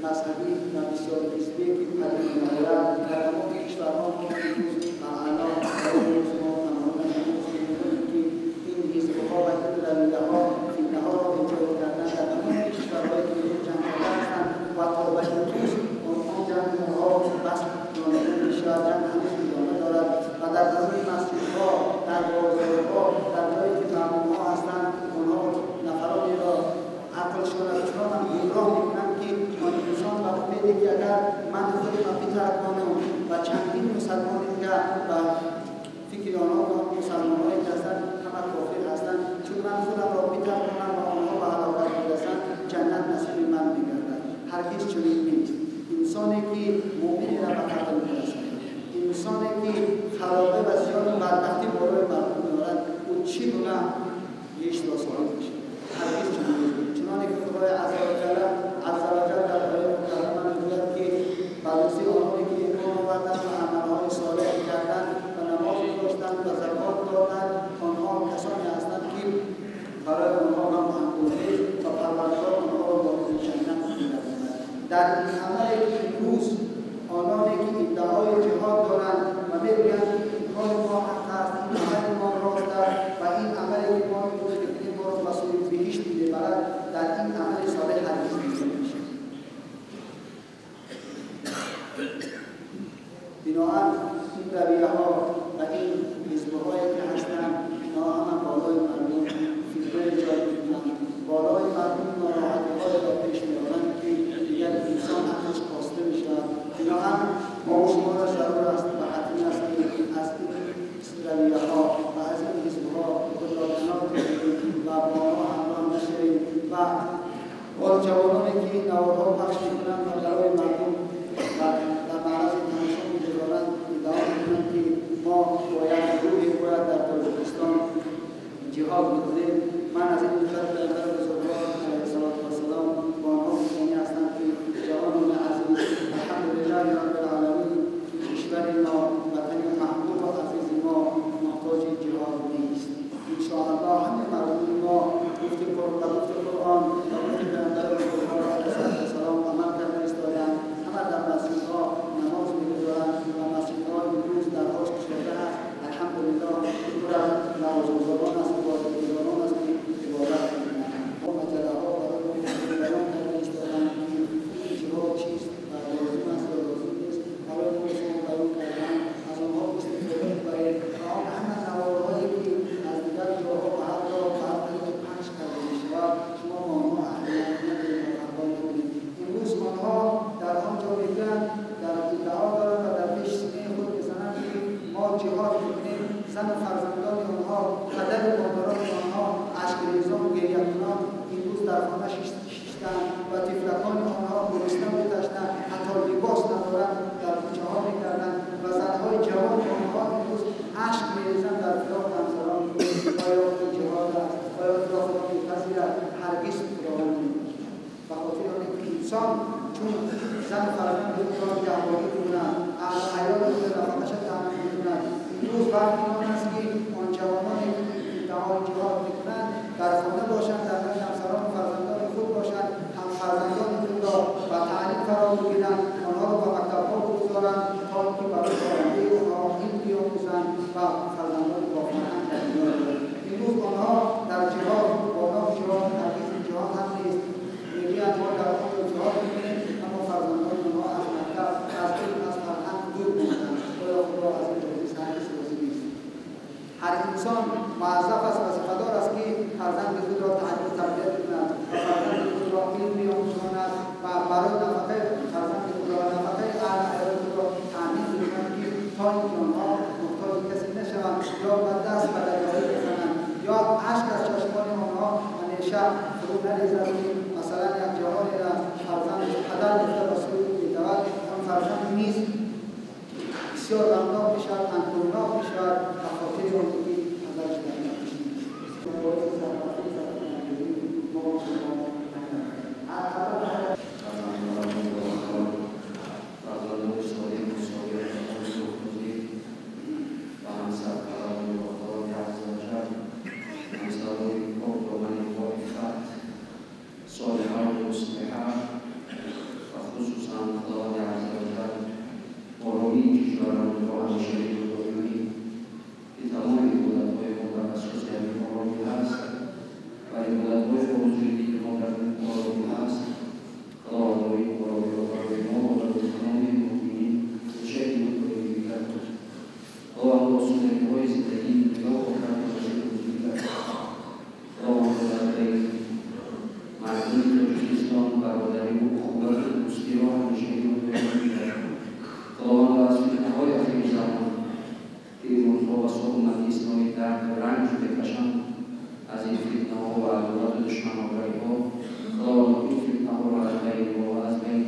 مذهبی و بسیار حزبی که پدید می‌آید در تمام کشورها امروز معنا امروز ما تماما که این حزب‌ها و این رویه‌ها فتنه‌ها را ایجاد کردن در تمام کشورهایی که جنگ کرده هستند و تا به امروز آن جنگ‌ها بس جانبه می‌شود، جنگ هنوز ادامه دارد و در تمام مسجدها، در بازارها، در جایی که مردم‌ها هستند آنها نفرانی را عقلشان را چنان گمراه می‌کنند که آن انسان و امیدی که اگر من خودم بهتر کنم و چندین مسلمان دیگر و فکر آنها و مسلمان‌هایی که هستند همه کافر هستند، چون من خودم را بهتر کنم و آنها به هلاکت برسند جنت نصیب من می‌گردد. هرگز چنین نیست. انسانی که مؤمن را به قتل می‌رساند، انسانی که خرابه و زیان و بدبختی بالای مردم می‌آورد، او چی گناه ریش را صاحب می‌شود؟ هرگز چنین نیست. چنانکه که خدای عز و جل در آیه مکرمه میگوید که بررسی آنهایی که ایمان آوردند و عملهای صالح کردند و نماز داشتند و زکات دادند آنها کسانی هستند که برای آنها غم و اندوهی و پروردگار آنها را وارد جنت می‌گرداند. در این عملی که امروز آنانی که ادعای جهاد دارند و میگویند که این کار ما حق است، این عمل ما راست است و این عملی که ما می‌کنیم که ما را به سوی بهشت می‌برد، در این عمل صالح هرگز دیده نمی‌شود. بنابراین این رویه‌ها و این حزب‌هایی که هستند اینا همه بالای مردم فتنه ایجاد می‌کنند، بالای مردم ناراحتی‌هایی را پیش می‌آورند که دیگر انسان حقش کاسته می‌شود. بنابراین ما شما را ضرور است و حتمی است که از این رویه‌ها و از این حزب‌ها خود را کنار بگیریم و با آنها همراه نشویم و جوانانی که این نوارها پخش می‌کنند و برای مردم و در معرض تماشا می‌گذارند ادعا می‌کنند که ما باید در تاجیکستان جهاد بکنیم. من از این خط پیغمبر بزرگوار علیه السلام با آنها مطمئن هستم که جوانان عزیز الحمدلله رب العالمین کشور ما وطن محبوب و عزیز ما محتاج جهاد نیست. انشاءالله همه مردم ما گفت قرآن و گفت پیغمبر بزرگوار علیه السلام عمل کرده ایستادند، همه در مسجدها نماز می‌گذارند و مسجدها امروز در حاج شده است. الحمدلله پر از نمازگزاران است، عبادتگزاران است که عبادت می‌کنند. ما مجله‌ها برای بیان کرده ایستادند که این جهاد چیست و لازم است یا لازم نیست، برای ما بیان کردند. از آنها استفاده کنید و آن همه نوارهایی که از دیگر جاها و هر جا و هر طریق پخش کرده می‌شود شما با آنها اهمیت ندهید و پروا نکنید. امروز آنها در آنجا می‌گویند، در ادعا دارند و در پیش سینه خود می‌زنند که ما جهاد می‌کنیم، زن و فرزندان آنها، پدر و مادران آنها اشک‌ریزان و گریه‌کنان امروز در خانه شیشتند و طفلکان آنها گرسنه می‌گشتند، حتی لباس ندارند، در کوچه‌ها می‌گردند و زن‌های جوان آنها امروز اشک می‌ریزند در فراق همسران. آیا این جهاد است؟ آیا خدا می‌پذیرد؟ هرگز خدا نمی‌پذیرد. به خاطر آنکه انسان چون زن و فرزند خود را نگهداری می‌کند، اهل حیات خود نفقه‌اش تأمین می‌کند، امروز وقتی آن است که آن جوانانی که ادعای جهاد می‌کنند در خانه باشند، در نزد همسران و فرزندان خود باشند، هم فرزندان خود را به تعلیم فرا بگیرند، آنها را به مکتب‌ها بگذارند تا اینکه برای آینده آنها علم بیاموزند و فرزندان با فرهنگ در دنیا بیایند. امروز آنها در جهاد با نام جهاد هرگز جهاد هم نیست. می‌گویند ما در آنجا جهاد می‌کنیم اما فرزندان آنها از مکتب از علم از فرهنگ دور ماندند. خدا از این روزی هرگز راضی نیست. هر انسان موظف است، وظیفه‌دار است که فرزند خود را تعلیم و تربیت کند و فرزند خود را علم بیاموزاند و برای نفقه فرزند خود را نفقه اهل حیات خود را تأمین کند که تا اینکه آنها محتاج کسی نشوند یا به دست به دریایی بزنند یا اشک از چشمان آنها همیشه فرو نریزد که مثلا یک جوانی را فرزند پدر گفته به سوی می‌دود، آن فرزند نیست بسیار غمناک می‌شود، اندوهناک می‌شود به خاطر آنکه ازش نمی‌شود. واسه امت اسلامی درد و رنج بکشن از این فتنه ها و عدوات دشمن ها. خداوند این فتنه ها را از بین و از بین